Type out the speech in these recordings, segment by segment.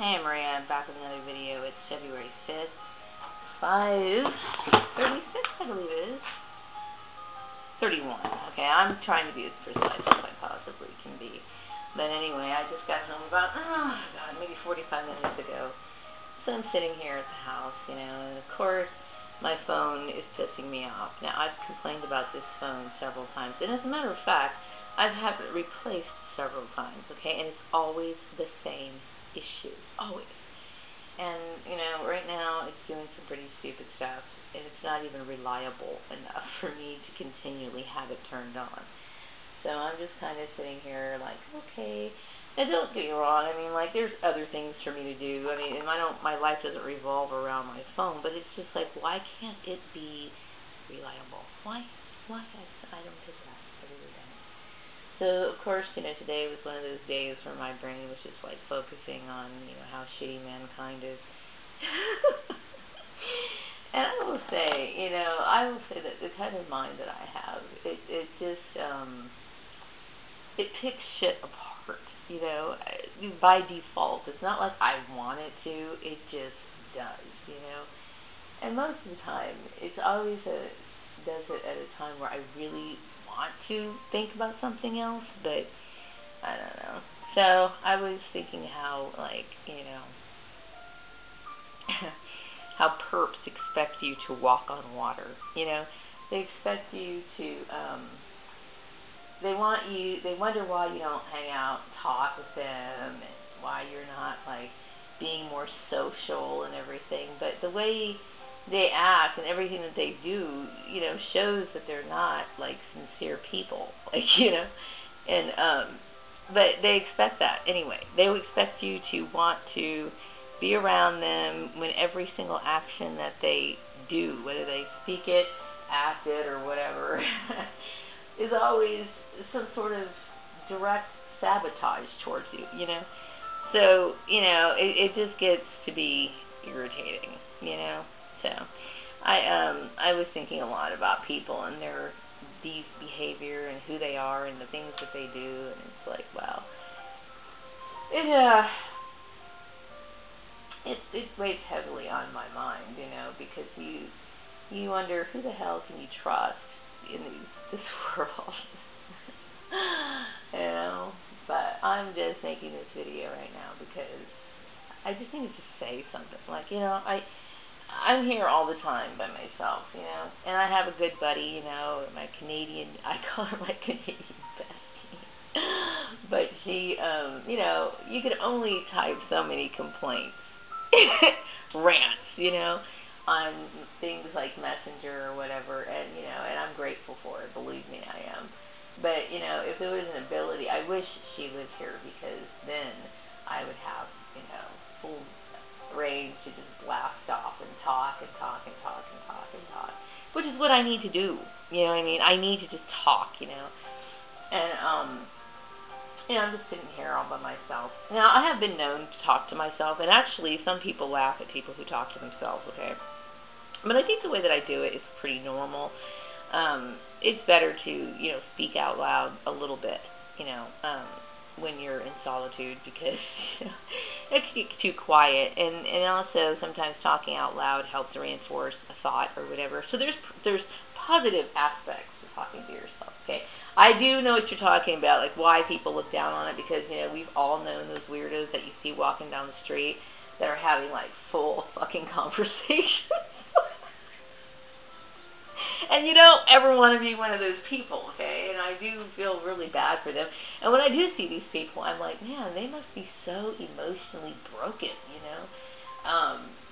Hey Maria, I'm back with another video. It's February 5th, 5:36, I believe it is. 31. Okay, I'm trying to be as precise as I possibly can be. But anyway, I just got home about, maybe 45 minutes ago. So I'm sitting here at the house, and of course, my phone is pissing me off. Now, I've complained about this phone several times, and as a matter of fact, I've had it replaced several times, okay, and it's always the same issue, always. And, right now it's doing some pretty stupid stuff, and it's not even reliable enough for me to continually have it turned on. So I'm just kind of sitting here like, okay. And don't get me wrong, there's other things for me to do. And my life doesn't revolve around my phone, but it's just like, why can't it be reliable? Why? I don't get that. I really don't. So, of course, today was one of those days where my brain was just, focusing on, how shitty mankind is. And I will say that the kind of mind that I have, it just, it picks shit apart, by default. It's not like I want it to, it just does, And most of the time, it's always does it at a time where I really want to think about something else, but I don't know. So I was thinking how, how perps expect you to walk on water. They expect you to, they wonder why you don't hang out and talk with them, and why you're not, being more social and everything. But the way they act and everything that they do, shows that they're not, sincere people, and, but they expect that anyway. They would expect you to want to be around them when every single action that they do, whether they speak it, act it, or whatever, is always some sort of direct sabotage towards you, So, it just gets to be irritating, So, I was thinking a lot about people and their behavior and who they are and the things that they do, and it's like, wow. It weighs heavily on my mind, because you wonder, who the hell can you trust in this world? But I'm just making this video right now because I just needed to say something. I'm here all the time by myself, and I have a good buddy, my Canadian, I call her my Canadian bestie. But she, you can only type so many complaints, rants, on things like Messenger or whatever, and I'm grateful for it, believe me, I am. But, if there was an ability, I wish she lived here, because then I would have, full range to just blast off and talk, which is what I need to do, I need to just talk, and, I'm just sitting here all by myself. Now, I have been known to talk to myself, and actually, some people laugh at people who talk to themselves, okay? But I think the way that I do it is pretty normal. It's better to, speak out loud a little bit, when you're in solitude, because it can get too quiet, and also sometimes talking out loud helps reinforce a thought or whatever. So there's positive aspects to talking to yourself, okay? I do know what you're talking about, why people look down on it, because, we've all known those weirdos that you see walking down the street that are having, full fucking conversations. And you don't ever want to be one of those people, okay? And I do feel really bad for them. And when I do see these people, I'm like, man, they must be so emotionally broken,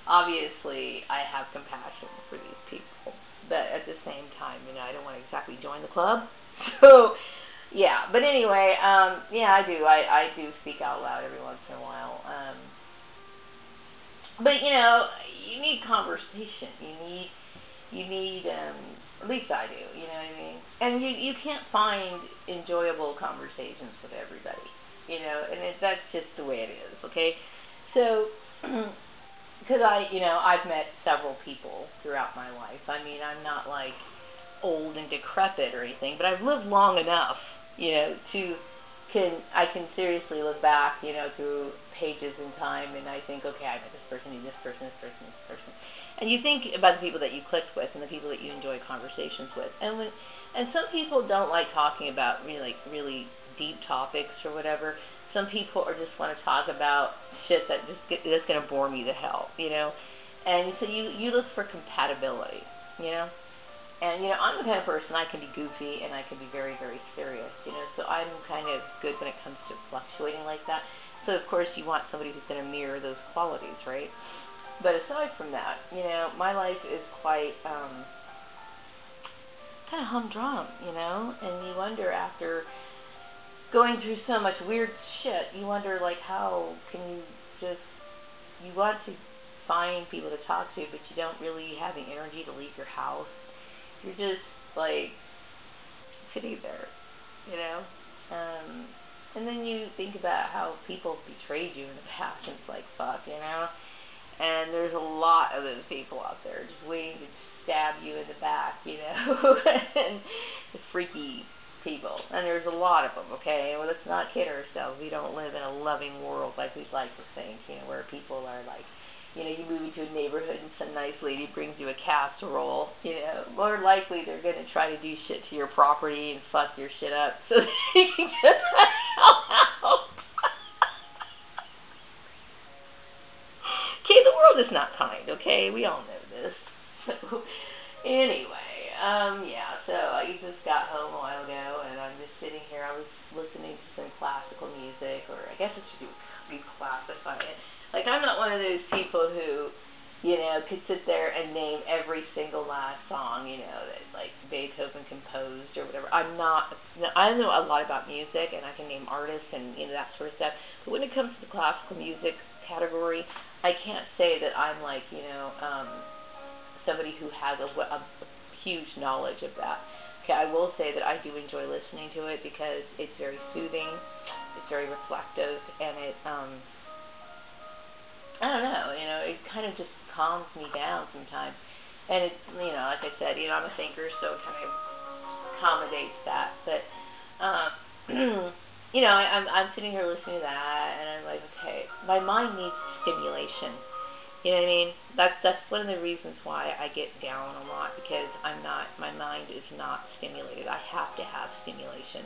Obviously, I have compassion for these people. But at the same time, I don't want to exactly join the club. So, yeah. But anyway, yeah, I do. I do speak out loud every once in a while. But, you need conversation. You need, at least I do, you know what I mean? And you can't find enjoyable conversations with everybody, and that's just the way it is, okay? So, because I've met several people throughout my life. I'm not, old and decrepit or anything, but I've lived long enough, to I can seriously look back, through pages in time, and I think, okay, I met this person, this person, this person, this person, and you think about the people that you clicked with and the people that you enjoy conversations with, and some people don't like talking about really deep topics or whatever. Some people just want to talk about shit that's going to bore me to hell, and so you look for compatibility, And, I'm the kind of person, I can be goofy and I can be very, very serious, so I'm kind of good when it comes to fluctuating like that. So, of course, you want somebody who's going to mirror those qualities, right? But aside from that, my life is quite kind of humdrum, and you wonder, after going through so much weird shit, you wonder, how can you you want to find people to talk to, but you don't really have the energy to leave your house. You're just, sitting there, and then you think about how people betrayed you in the past, and it's like, fuck, and there's a lot of those people out there just waiting to stab you in the back, and the freaky people, and there's a lot of them, okay? Well, let's not kid ourselves. We don't live in a loving world like we'd like to think, where people are you move into a neighborhood and some nice lady brings you a casserole, more likely they're going to try to do shit to your property and fuck your shit up so that you can get the hell out. Okay, the world is not kind, okay? We all know this. So, anyway, so I just got home a while ago, and I'm just sitting here. I was listening to some classical music, or I guess I should reclassify it. I'm not one of those people who, could sit there and name every single last song, that, Beethoven composed or whatever. I'm not. I know a lot about music, and I can name artists and, that sort of stuff. But when it comes to the classical music category, I can't say that I'm, somebody who has a huge knowledge of that. Okay, I will say that I do enjoy listening to it because it's very soothing, it's very reflective, and it, I don't know, it kind of just calms me down sometimes. And it, like I said, I'm a thinker, so it kind of accommodates that. But, I'm sitting here listening to that, and I'm like, okay, my mind needs stimulation. You know what I mean? That's one of the reasons why I get down a lot, because my mind is not stimulated. I have to have stimulation.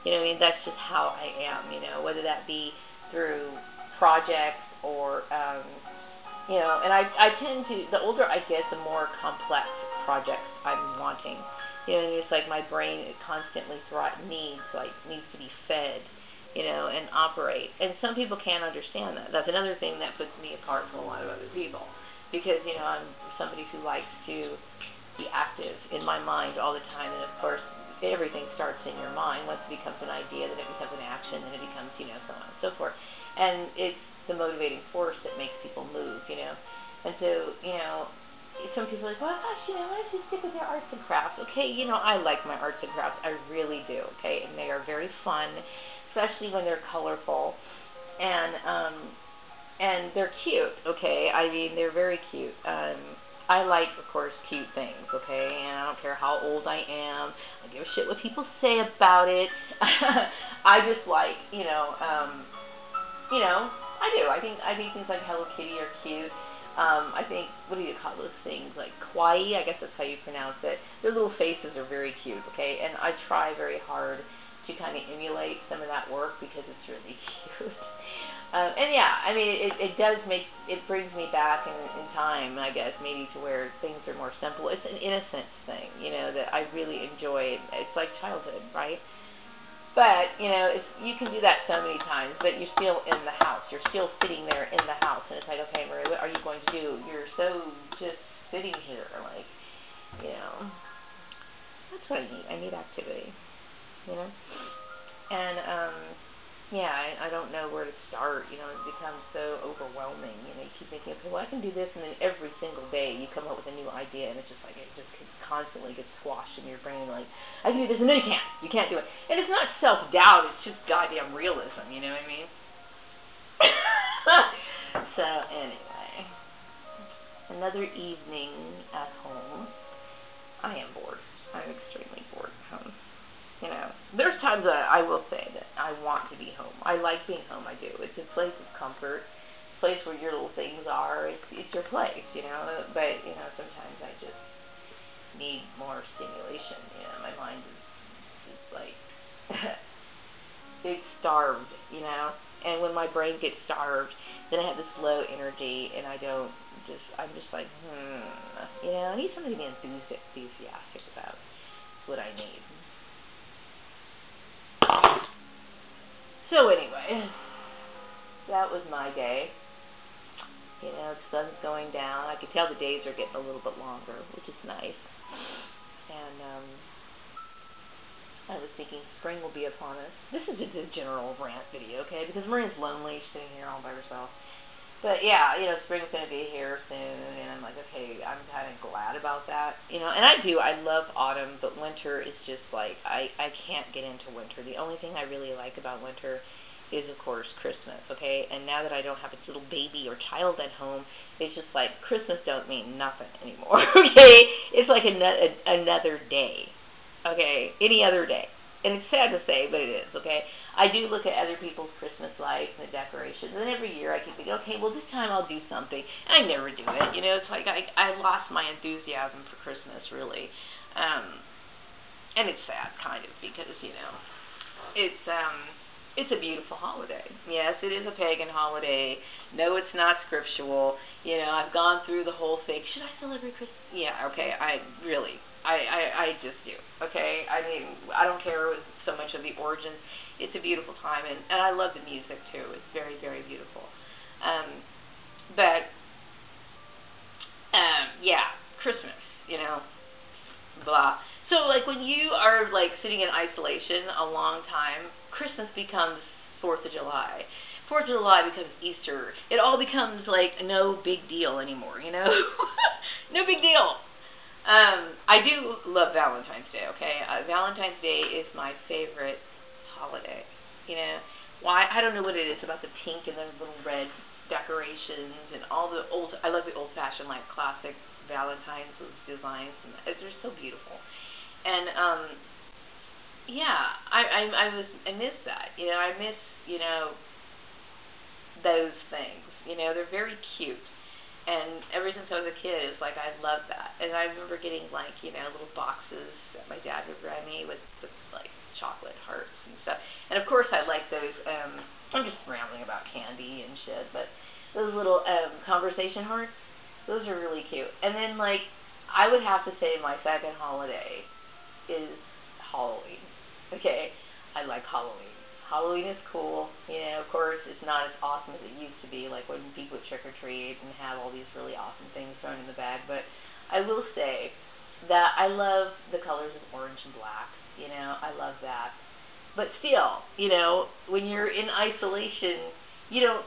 You know what I mean? That's just how I am, whether that be through projects or, and I tend to, the older I get, the more complex projects I'm wanting. It's like my brain constantly needs to be fed, and operate. And some people can't understand that. That's another thing that puts me apart from a lot of other people, because, I'm somebody who likes to be active in my mind all the time, and of course, everything starts in your mind. Once it becomes an idea, then it becomes an action, then it becomes, so on and so forth. And it's the motivating force that makes people move, And so, some people are like, well, gosh, why don't you stick with your arts and crafts? Okay, I like my arts and crafts. I really do, okay? And they are very fun, especially when they're colorful. And they're cute, okay? I mean, they're very cute. I like, of course, cute things, okay? And I don't care how old I am. I don't give a shit what people say about it. I just like, I do. I think things like Hello Kitty are cute. I think, what do you call those things? Like kawaii, I guess that's how you pronounce it. Their little faces are very cute, okay? And I try very hard to kind of emulate some of that work because it's really cute. And yeah, I mean, it brings me back in time, I guess, maybe to where things are more simple. It's an innocence thing, that I really enjoy. It's like childhood, right? But, you can do that so many times, but you're still in the house. You're still sitting there in the house, and it's like, okay, Marie, what are you going to do? You're so just sitting here, that's what I need. I need activity, And, yeah, I don't know where to start, it becomes so overwhelming, you keep thinking, okay, well, I can do this, and then every single day you come up with a new idea, and it's just like, it just constantly gets squashed in your brain, like, I can do this, and no, you can't do it. And it's not self-doubt, it's just goddamn realism, you know what I mean? So, anyway, another evening at home. I am bored. I'm extremely bored at home. You know, there's times that I will say that I want to be home. I like being home. I do. It's a place of comfort, a place where your little things are. It's your place, you know. But you know, sometimes I just need more stimulation. You know, my mind is like it's starved. You know, and when my brain gets starved, then I have this low energy, and I'm just like, you know, I need something to be enthusiastic about. That's what I need. So anyway, that was my day. You know, the sun's going down. I can tell the days are getting a little bit longer, which is nice. And I was thinking spring will be upon us. This is just a general rant video, okay? Because Maria's lonely, she's sitting here all by herself. But yeah, you know, spring's going to be here soon, and I'm like, okay, I'm kind of glad about that. You know, and I love autumn, but winter is just like, I can't get into winter. The only thing I really like about winter is, of course, Christmas, okay? And now that I don't have a little baby or child at home, it's just like, Christmas don't mean nothing anymore, okay? It's like another day, okay? Any other day. And it's sad to say, but it is, okay? I do look at other people's Christmas lights and the decorations, and every year I keep thinking, okay, well, this time I'll do something. And I never do it, you know? It's like I lost my enthusiasm for Christmas, really. And it's sad, kind of, because, you know, it's a beautiful holiday. Yes, it is a pagan holiday. No, it's not scriptural. You know, I've gone through the whole thing. Should I celebrate Christmas? Yeah, okay, I just do, okay? I mean, I don't care so much of the origin. It's a beautiful time, and I love the music, too. It's very, very beautiful. Yeah, Christmas, you know, blah. So, like, when you are, like, sitting in isolation a long time, Christmas becomes 4th of July. 4th of July becomes Easter. It all becomes, like, no big deal anymore, you know? No big deal. I do love Valentine's Day, okay? Valentine's Day is my favorite holiday, you know? Why? I don't know what it is about the pink and the little red decorations and all the I love the old-fashioned, like, classic Valentine's designs, and they're so beautiful. And, yeah, I miss that, you know? I miss, you know, those things, you know? They're very cute. And ever since I was a kid, it's like I loved that. And I remember getting, like, you know, little boxes that my dad would buy me with like, chocolate hearts and stuff. And, of course, I like those, I'm just rambling about candy and shit, but those little conversation hearts, those are really cute. And then, like, I would have to say my second holiday is Halloween, okay? I like Halloween. Halloween is cool, you know, of course, it's not as awesome as it used to be, like when people would trick-or-treat and have all these really awesome things thrown in the bag, but I will say that I love the colors of orange and black, you know, I love that. But still, you know, when you're in isolation, you don't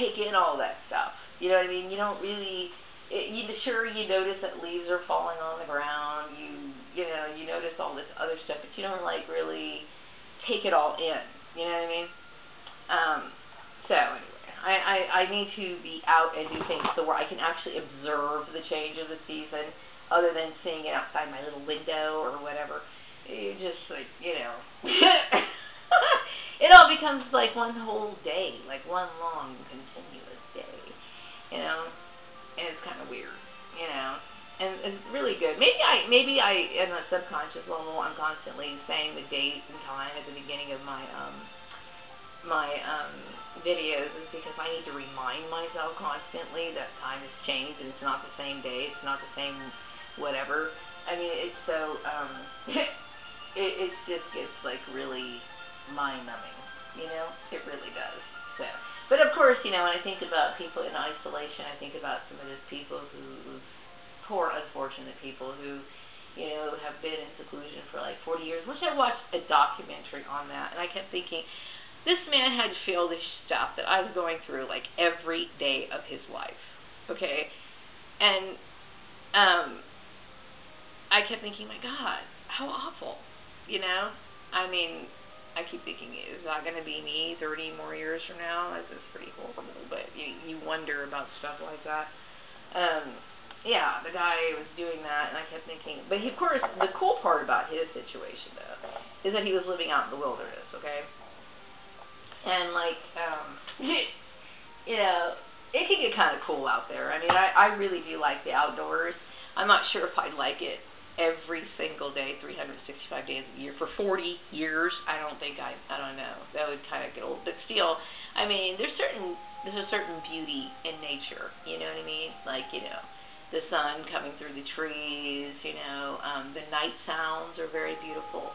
take in all that stuff, you know what I mean? You don't really, sure, you notice that leaves are falling on the ground, you know, you notice all this other stuff, but you don't, like, really take it all in. You know what I mean? So anyway, I need to be out and do things so where I can actually observe the change of the season, other than seeing it outside my little window or whatever. You just, like, you know, it all becomes like one whole day, like one long continuous day, you know, and it's kind of weird, you know. And it's really good. Maybe I, in a subconscious level, I'm constantly saying the date and time at the beginning of my videos is because I need to remind myself constantly that time has changed and it's not the same day, it's not the same whatever. I mean, it's so it just gets, like, really mind-numbing, you know? It really does. So, but of course, you know, when I think about people in isolation, I think about some of those people who poor, unfortunate people who, you know, have been in seclusion for like 40 years, which I watched a documentary on that, and I kept thinking, this man had to feel this stuff that I was going through, like, every day of his life, okay? And, I kept thinking, my God, how awful, you know? I mean, I keep thinking, is that going to be me 30 more years from now? This is pretty horrible, but you wonder about stuff like that. Yeah, the guy was doing that, and I kept thinking, but he, of course, the cool part about his situation, though, is that he was living out in the wilderness, okay? And, like, you know, it can get kind of cool out there. I mean, I really do like the outdoors. I'm not sure if I'd like it every single day, 365 days a year, for 40 years. I don't know. That would kind of get old. But still, I mean, there's a certain beauty in nature, you know what I mean? Like, you know, the sun coming through the trees, you know, the night sounds are very beautiful.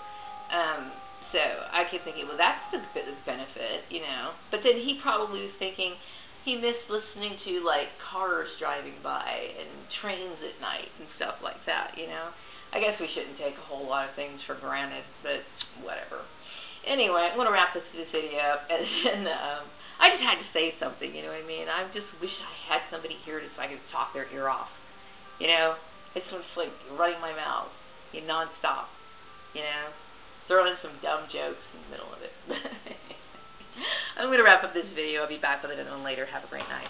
So I keep thinking, well, that's the benefit, you know. But then he probably was thinking he missed listening to, like, cars driving by and trains at night and stuff like that, you know. I guess we shouldn't take a whole lot of things for granted, but whatever. Anyway, I'm going to wrap this video up, and I just had to say something, you know what I mean? I just wish I had somebody here so I could talk their ear off, you know? It's just like running my mouth, nonstop, you know? Throwing in some dumb jokes in the middle of it. I'm going to wrap up this video. I'll be back with it later. Have a great night.